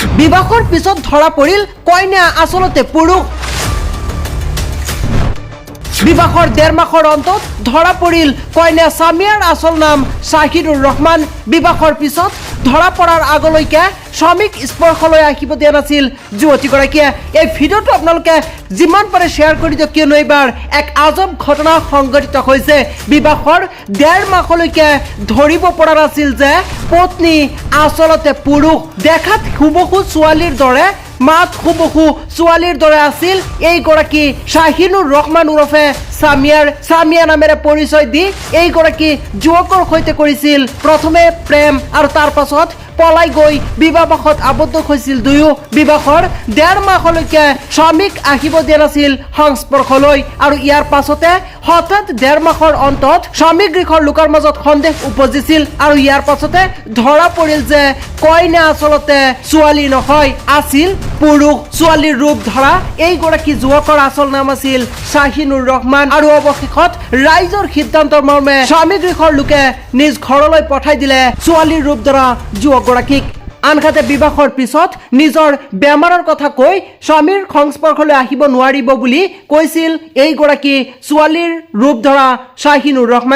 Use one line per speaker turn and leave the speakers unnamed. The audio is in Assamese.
বিবাহৰ পিছত ধৰা পৰিল কইনা আচলতে পুৰুষ। বিবাহৰ 1.5 মাহৰ অন্তত ধৰা পৰিল কইনা সামিয়াৰ আসল নাম শাহিনুৰ ৰহমান। বিবাহৰ পিছত ধৰা পৰাৰ আগলৈকে স্বামীক স্পৰ্শলৈ আহিব দিয়া নাছিল যুৱতীগৰাকীয়ে। এই ভিডিঅ'টো আপোনালোকে যিমান পাৰে শ্বেয়াৰ কৰি দিয়ক, কিয়নো এইবাৰ এক আজব ঘটনা সংঘটিত হৈছে। বিবাহৰ 1.5 মাহলৈকে ধৰিব পৰা নাছিল যে পত্নী আচলতে পুৰুষ। দেখাত হুবহু ছোৱালীৰ দৰে, মাত হুবহু ছোৱালীৰ দৰে আছিল এইগৰাকী শাহিনুৰ ৰহমান ওৰফে সামিয়া নামেৰে পৰিচয় দি এইগৰাকী যুৱকৰ সৈতে কৰিছিল প্ৰথমে প্ৰেম আৰু তাৰ পাছত পলাই গৈ বিবাহত আবদ্ধ হৈছিল দুয়ো। বিবাহৰ 1.5 মাহলৈকে স্বামীক আহিব দিয়া নাছিল সংস্পৰ্শলৈ আৰু ইয়াৰ পাছতে হঠাৎ 1.5 মাহৰ অন্তত স্বামী গৃহৰ লোকৰ মাজত সন্দেহ উপজিছিল আৰু ইয়াৰ পাছতে ধৰা পৰিল যে কইনা আচলতে ছোৱালী নহয়, আছিল পুৰুষ। ছোৱালীৰ ৰূপ ধৰা এইগৰাকী যুৱকৰ আচল নাম আছিল শাহিনুৰ ৰহমান আৰু অৱশেষত ৰাইজৰ সিদ্ধান্তৰ মৰ্মে স্বামী গৃহৰ লোকে নিজ ঘৰলৈ পঠাই দিলে ছোৱালীৰ ৰূপ ধৰা যুৱকগৰাকীক। আনহাতে বিবাহৰ পিছত নিজৰ বেমাৰৰ কথা কৈ স্বামীৰ সংস্পৰ্শলৈ আহিব নোৱাৰিব বুলি কৈছিল এইগৰাকী ছোৱালীৰ ৰূপ ধৰা শাহিনুৰ ৰহমান।